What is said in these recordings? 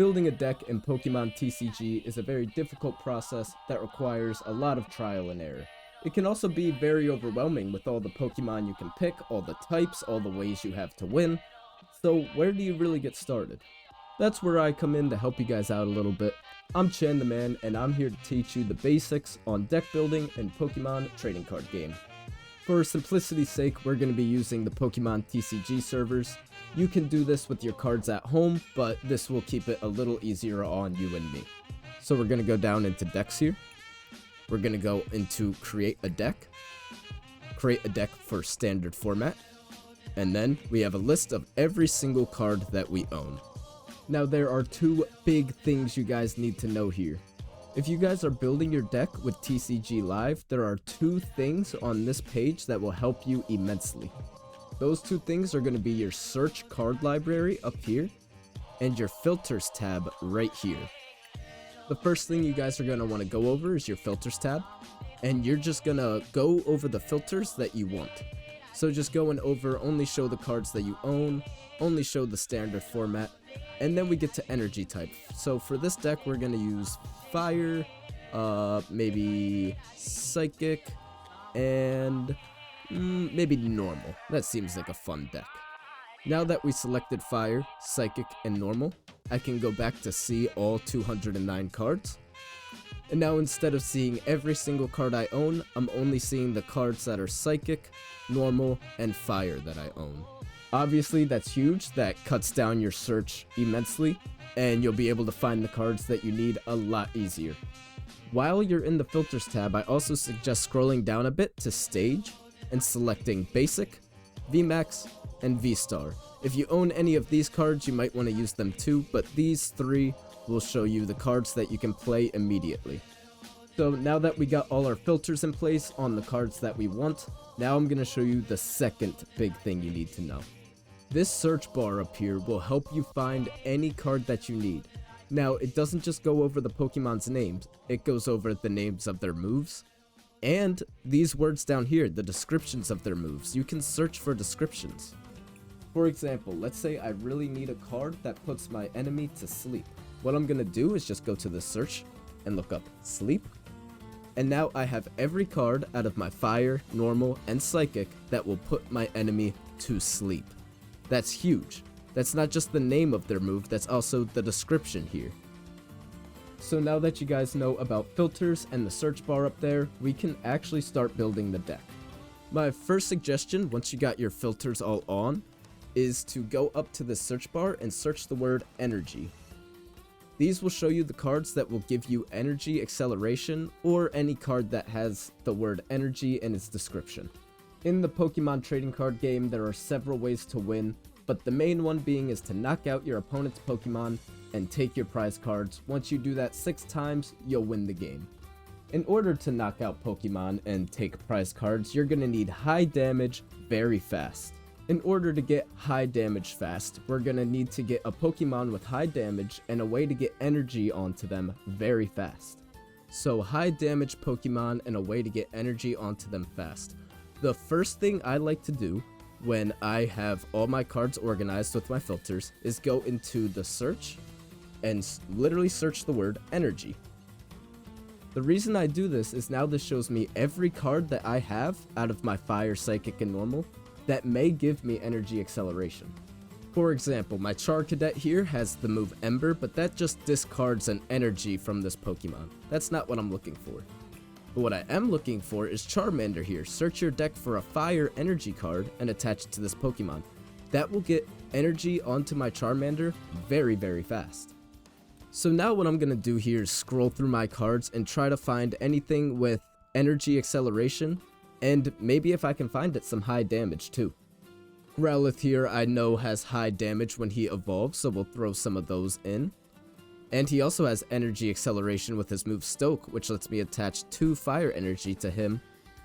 Building a deck in Pokemon TCG is a very difficult process that requires a lot of trial and error. It can also be very overwhelming with all the Pokemon you can pick, all the types, all the ways you have to win. So where do you really get started? That's where I come in to help you guys out a little bit. I'm Chan the Man, and I'm here to teach you the basics on deck building and Pokemon trading card game. For simplicity's sake, we're going to be using the Pokemon TCG servers. You can do this with your cards at home, but this will keep it a little easier on you and me. So we're going to go down into decks here. We're going to go into create a deck for standard format, and then we have a list of every single card that we own. Now there are two big things you guys need to know here. If you guys are building your deck with TCG Live, there are two things on this page that will help you immensely. Those two things are going to be your search card library up here and your filters tab right here. The first thing you guys are going to want to go over is your filters tab, and you're just going to go over the filters that you want. So just going over only show the cards that you own, only show the standard format, and then we get to energy type. So for this deck we're going to use fire, maybe psychic, and maybe normal. That seems like a fun deck. Now that we selected fire, psychic, and normal, I can go back to see all 209 cards. And now instead of seeing every single card I own, I'm only seeing the cards that are psychic, normal, and fire that I own. Obviously that's huge, that cuts down your search immensely, and you'll be able to find the cards that you need a lot easier. While you're in the filters tab, I also suggest scrolling down a bit to stage and selecting basic, VMAX, and V-Star. If you own any of these cards, you might want to use them too, but these three will show you the cards that you can play immediately. So now that we got all our filters in place on the cards that we want, now I'm going to show you the second big thing you need to know. This search bar up here will help you find any card that you need. Now, it doesn't just go over the Pokemon's names, it goes over the names of their moves, and these words down here, the descriptions of their moves. You can search for descriptions. For example, let's say I really need a card that puts my enemy to sleep. What I'm going to do is just go to the search and look up sleep. And now I have every card out of my fire, normal, and psychic that will put my enemy to sleep. That's huge. That's not just the name of their move, that's also the description here. So now that you guys know about filters and the search bar up there, we can actually start building the deck. My first suggestion, once you got your filters all on, is to go up to the search bar and search the word energy. These will show you the cards that will give you energy acceleration, or any card that has the word energy in its description. In the Pokemon trading card game, there are several ways to win, but the main one being is to knock out your opponent's Pokemon and take your prize cards. Once you do that 6 times, you'll win the game. In order to knock out Pokemon and take prize cards, you're going to need high damage very fast. In order to get high damage fast, we're going to need to get a Pokemon with high damage and a way to get energy onto them very fast. So high damage Pokemon and a way to get energy onto them fast. The first thing I like to do when I have all my cards organized with my filters is go into the search and literally search the word energy. The reason I do this is now this shows me every card that I have out of my fire, psychic, and normal that may give me energy acceleration. For example, my Char Cadet here has the move Ember, but that just discards an energy from this Pokemon. That's not what I'm looking for. But what I am looking for is Charmander here. Search your deck for a fire energy card and attach it to this Pokemon. That will get energy onto my Charmander very, very fast. So now what I'm going to do here is scroll through my cards and try to find anything with energy acceleration, and maybe if I can find it, some high damage too. Growlithe here I know has high damage when he evolves, so we'll throw some of those in. And he also has energy acceleration with his move Stoke, which lets me attach 2 fire energy to him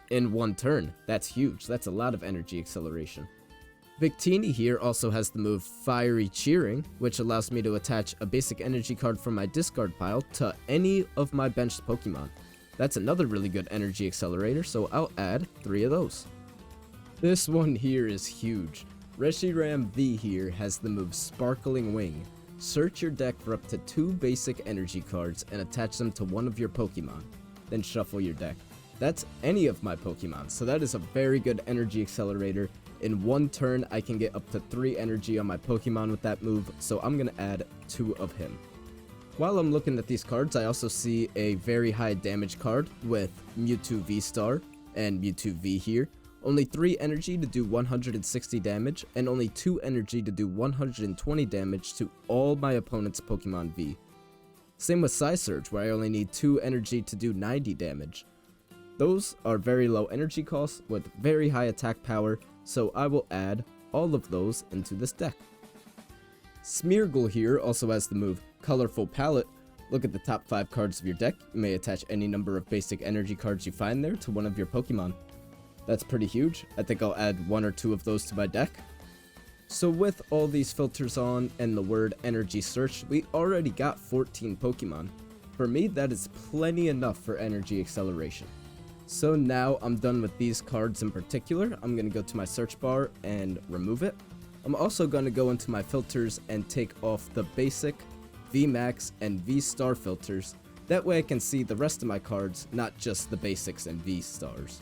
in 1 turn. That's huge, that's a lot of energy acceleration. Victini here also has the move Fiery Cheering, which allows me to attach a basic energy card from my discard pile to any of my benched Pokemon. That's another really good energy accelerator, so I'll add 3 of those. This one here is huge. Reshiram V here has the move Sparkling Wing. Search your deck for up to 2 basic energy cards and attach them to one of your Pokemon. Then shuffle your deck. That's any of my Pokemon, so that is a very good energy accelerator. In one turn, I can get up to 3 energy on my Pokemon with that move, so I'm gonna add 2 of him. While I'm looking at these cards, I also see a very high damage card with Mewtwo V-Star and Mewtwo V here. Only 3 energy to do 160 damage, and only 2 energy to do 120 damage to all my opponent's Pokemon V. Same with Psysurge, where I only need 2 energy to do 90 damage. Those are very low energy costs with very high attack power, so I will add all of those into this deck. Smeargle here also has the move Colorful Palette. Look at the top 5 cards of your deck. You may attach any number of basic energy cards you find there to one of your Pokemon. That's pretty huge. I think I'll add 1 or 2 of those to my deck. So with all these filters on and the word energy search, we already got 14 Pokemon. For me, that is plenty enough for energy acceleration. So now I'm done with these cards in particular. I'm going to go to my search bar and remove it. I'm also going to go into my filters and take off the basic, VMAX, and V-Star filters. That way I can see the rest of my cards, not just the basics and V-Stars.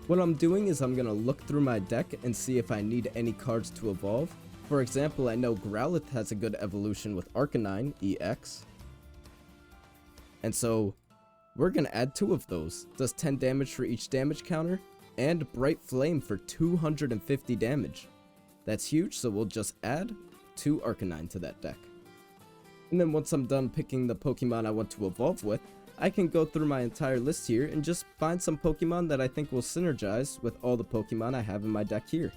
What I'm doing is I'm going to look through my deck and see if I need any cards to evolve. For example, I know Growlithe has a good evolution with Arcanine EX. And so we're going to add 2 of those. Does 10 damage for each damage counter, and Bright Flame for 250 damage. That's huge, so we'll just add 2 Arcanine to that deck. And then once I'm done picking the Pokemon I want to evolve with, I can go through my entire list here and just find some Pokemon that I think will synergize with all the Pokemon I have in my deck here.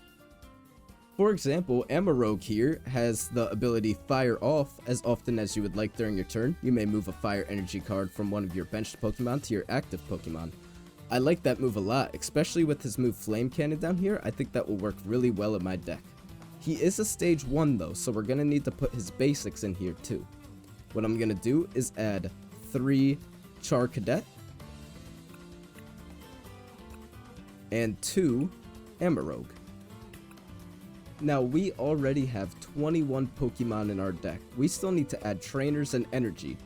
For example, Amarogue here has the ability Fire Off. As often as you would like during your turn, you may move a Fire Energy card from one of your benched Pokemon to your active Pokemon. I like that move a lot, especially with his move Flame Cannon down here. I think that will work really well in my deck. He is a stage 1 though, so we're going to need to put his basics in here too. What I'm going to do is add 3 Charcadet and 2 Amarogue. Now we already have 21 Pokemon in our deck. We still need to add trainers and energy.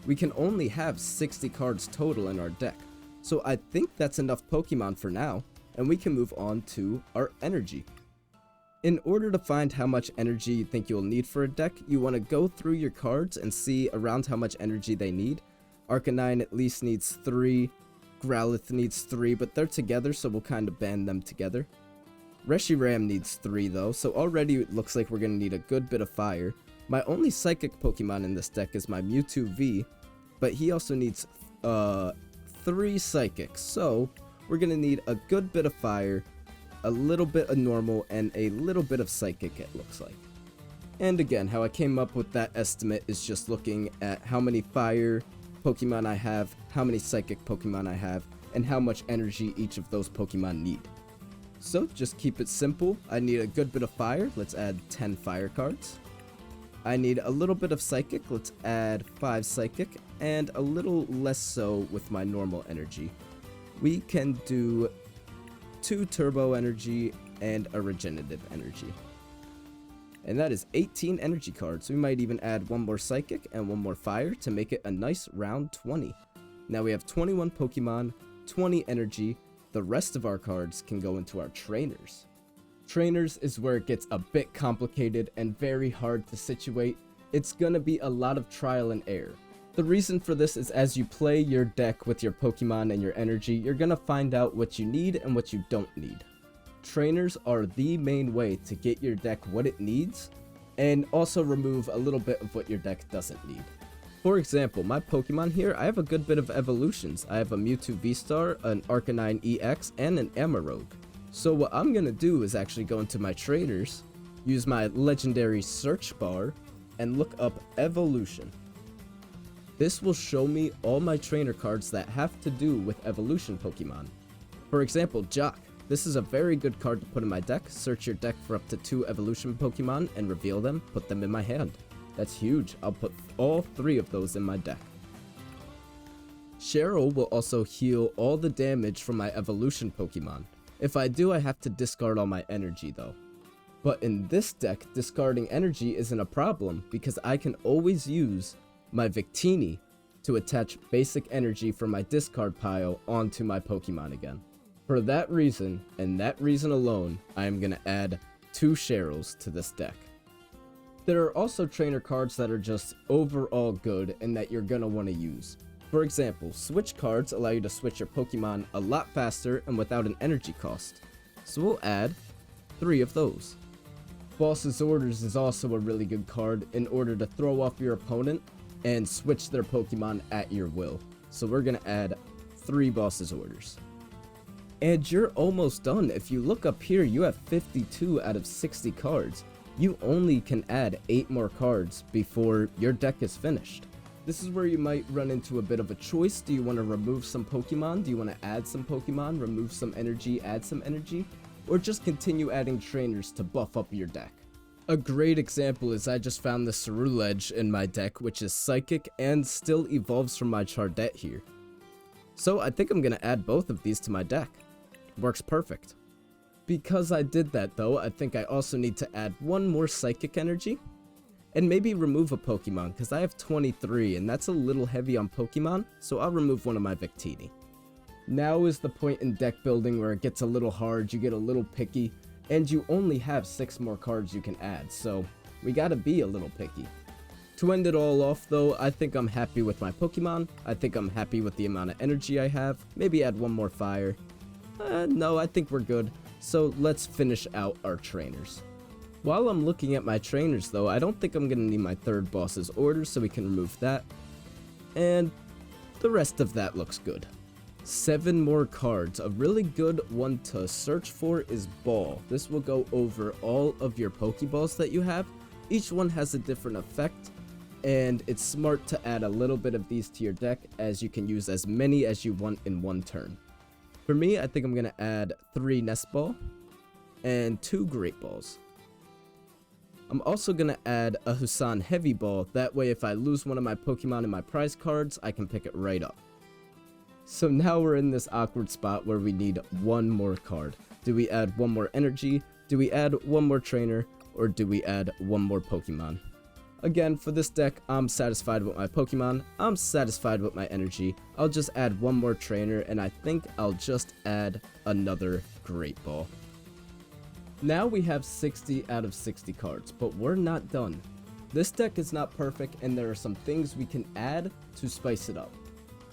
We can only have 60 cards total in our deck. So I think that's enough Pokemon for now, and we can move on to our energy. In order to find how much energy you think you'll need for a deck, you want to go through your cards and see around how much energy they need. Arcanine at least needs 3, Growlithe needs 3, but they're together, so we'll kind of band them together. Reshiram needs 3 though, so already it looks like we're going to need a good bit of fire. My only psychic Pokemon in this deck is my Mewtwo V, but he also needs 3 psychics, so we're going to need a good bit of fire, a little bit of normal, and a little bit of psychic, it looks like. And again, how I came up with that estimate is just looking at how many fire Pokemon I have, how many psychic Pokemon I have, and how much energy each of those Pokemon need. So just keep it simple. I need a good bit of fire. Let's add 10 fire cards. I need a little bit of psychic. Let's add 5 psychic, and a little less so with my normal energy. We can do 2 turbo energy and a regenerative energy. And that is 18 energy cards. We might even add 1 more psychic and 1 more fire to make it a nice round 20. Now we have 21 Pokemon, 20 energy. The rest of our cards can go into our trainers. Trainers is where it gets a bit complicated and very hard to situate. It's gonna be a lot of trial and error. The reason for this is as you play your deck with your Pokemon and your energy, you're gonna find out what you need and what you don't need. Trainers are the main way to get your deck what it needs, and also remove a little bit of what your deck doesn't need. For example, my Pokemon here, I have a good bit of evolutions. I have a Mewtwo V-Star, an Arcanine EX, and an Amarogue. So what I'm gonna do is actually go into my trainers, use my legendary search bar, and look up evolution. This will show me all my trainer cards that have to do with evolution Pokemon. For example, Jock. This is a very good card to put in my deck. Search your deck for up to 2 evolution Pokemon and reveal them, put them in my hand. That's huge. I'll put all 3 of those in my deck. Cheryl will also heal all the damage from my evolution Pokemon. If I do, I have to discard all my energy though. But in this deck, discarding energy isn't a problem because I can always use my Victini to attach basic energy from my discard pile onto my Pokemon again. For that reason, and that reason alone, I am going to add 2 Cheryls to this deck. There are also trainer cards that are just overall good and that you're going to want to use. For example, switch cards allow you to switch your Pokemon a lot faster and without an energy cost. So we'll add 3 of those. Boss's Orders is also a really good card in order to throw off your opponent and switch their Pokemon at your will. So we're going to add 3 Boss's Orders. And you're almost done. If you look up here, you have 52 out of 60 cards. You only can add 8 more cards before your deck is finished. This is where you might run into a bit of a choice. Do you want to remove some Pokemon? Do you want to add some Pokemon? Remove some energy, add some energy? Or just continue adding trainers to buff up your deck? A great example is I just found the Ceruledge in my deck, which is Psychic and still evolves from my Chardet here. So I think I'm going to add both of these to my deck. Works perfect. Because I did that though, I think I also need to add 1 more Psychic energy. And maybe remove a Pokemon, because I have 23 and that's a little heavy on Pokemon, so I'll remove one of my Victini. Now is the point in deck building where it gets a little hard, you get a little picky, and you only have 6 more cards you can add, so we gotta be a little picky. To end it all off though, I think I'm happy with my Pokemon, I think I'm happy with the amount of energy I have, maybe add 1 more fire. No, I think we're good, so let's finish out our trainers. While I'm looking at my trainers though, I don't think I'm gonna need my 3rd Boss's Orders, so we can remove that. And the rest of that looks good. 7 more cards. A really good one to search for is Ball. This will go over all of your Pokeballs that you have. Each one has a different effect, and it's smart to add a little bit of these to your deck as you can use as many as you want in one turn. For me, I think I'm gonna add 3 Nest Ball and 2 Great Balls. I'm also going to add a Husan Heavy Ball, that way if I lose one of my Pokemon in my prize cards, I can pick it right up. So now we're in this awkward spot where we need 1 more card. Do we add 1 more energy, do we add 1 more trainer, or do we add 1 more Pokemon? Again, for this deck, I'm satisfied with my Pokemon, I'm satisfied with my energy, I'll just add 1 more trainer, and I think I'll just add another Great Ball. Now we have 60 out of 60 cards, but we're not done. This deck is not perfect and there are some things we can add to spice it up.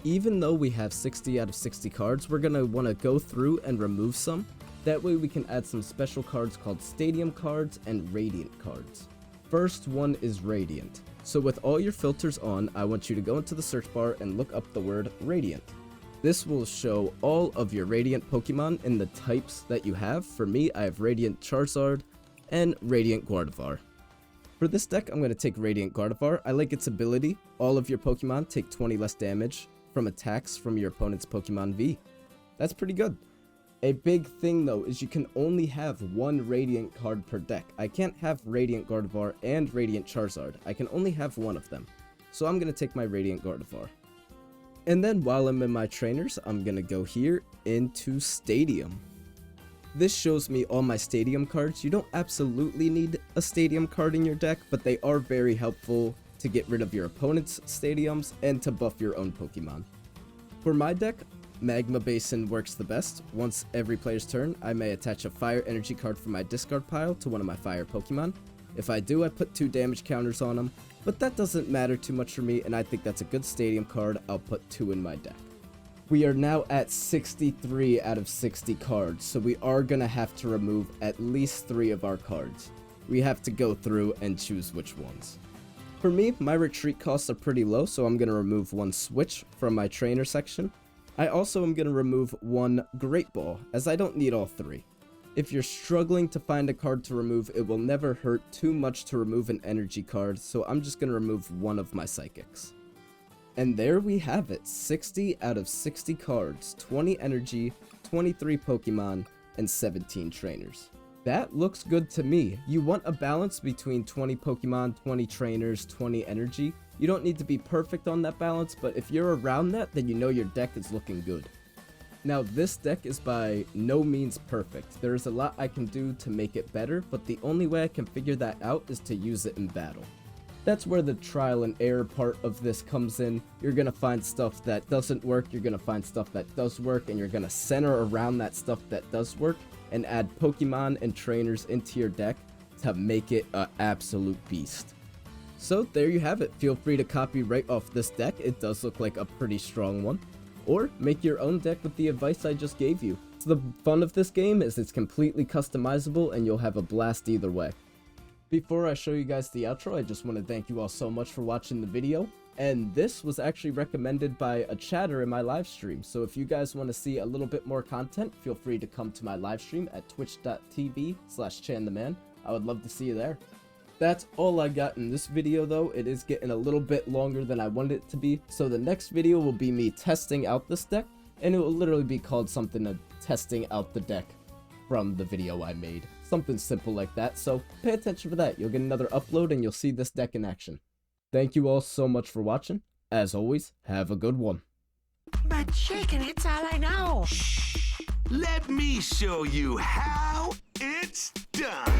Even though we have 60 out of 60 cards, we're going to want to go through and remove some. That way we can add some special cards called Stadium cards and Radiant cards. First one is Radiant. So with all your filters on, I want you to go into the search bar and look up the word Radiant. This will show all of your Radiant Pokemon in the types that you have. For me, I have Radiant Charizard and Radiant Gardevoir. For this deck, I'm going to take Radiant Gardevoir. I like its ability. All of your Pokemon take 20 less damage from attacks from your opponent's Pokemon V. That's pretty good. A big thing though is you can only have 1 Radiant card per deck. I can't have Radiant Gardevoir and Radiant Charizard. I can only have 1 of them. So I'm going to take my Radiant Gardevoir. And then while I'm in my trainers, I'm going to go here into Stadium. This shows me all my Stadium cards. You don't absolutely need a Stadium card in your deck, but they are very helpful to get rid of your opponent's Stadiums and to buff your own Pokemon. For my deck, Magma Basin works the best. Once every player's turn, I may attach a Fire Energy card from my discard pile to one of my Fire Pokemon. If I do, I put 2 damage counters on them, but that doesn't matter too much for me, and I think that's a good Stadium card. I'll put 2 in my deck. We are now at 63 out of 60 cards, so we are going to have to remove at least 3 of our cards. We have to go through and choose which ones. For me, my retreat costs are pretty low, so I'm going to remove 1 Switch from my trainer section. I also am going to remove 1 Great Ball, as I don't need all 3. If you're struggling to find a card to remove, it will never hurt too much to remove an energy card, so I'm just going to remove 1 of my Psychics. And there we have it, 60 out of 60 cards, 20 energy, 23 Pokemon, and 17 trainers. That looks good to me. You want a balance between 20 Pokemon, 20 trainers, 20 energy. You don't need to be perfect on that balance, but if you're around that, then you know your deck is looking good. Now this deck is by no means perfect. There is a lot I can do to make it better, but the only way I can figure that out is to use it in battle. That's where the trial and error part of this comes in. You're gonna find stuff that doesn't work, you're gonna find stuff that does work, and you're gonna center around that stuff that does work and add Pokemon and trainers into your deck to make it an absolute beast. So there you have it. Feel free to copy right off this deck. It does look like a pretty strong one. Or make your own deck with the advice I just gave you. So the fun of this game is it's completely customizable and you'll have a blast either way. Before I show you guys the outro, I just want to thank you all so much for watching the video. And this was actually recommended by a chatter in my live stream. So if you guys want to see a little bit more content, feel free to come to my live stream at twitch.tv/chantheman. I would love to see you there. That's all I got in this video though. It is getting a little bit longer than I wanted it to be. So the next video will be me testing out this deck. And it will literally be called something to testing out the deck from the video I made. Something simple like that. So pay attention for that. You'll get another upload and you'll see this deck in action. Thank you all so much for watching. As always, have a good one. But chicken, it's all I know. Shh. Let me show you how it's done.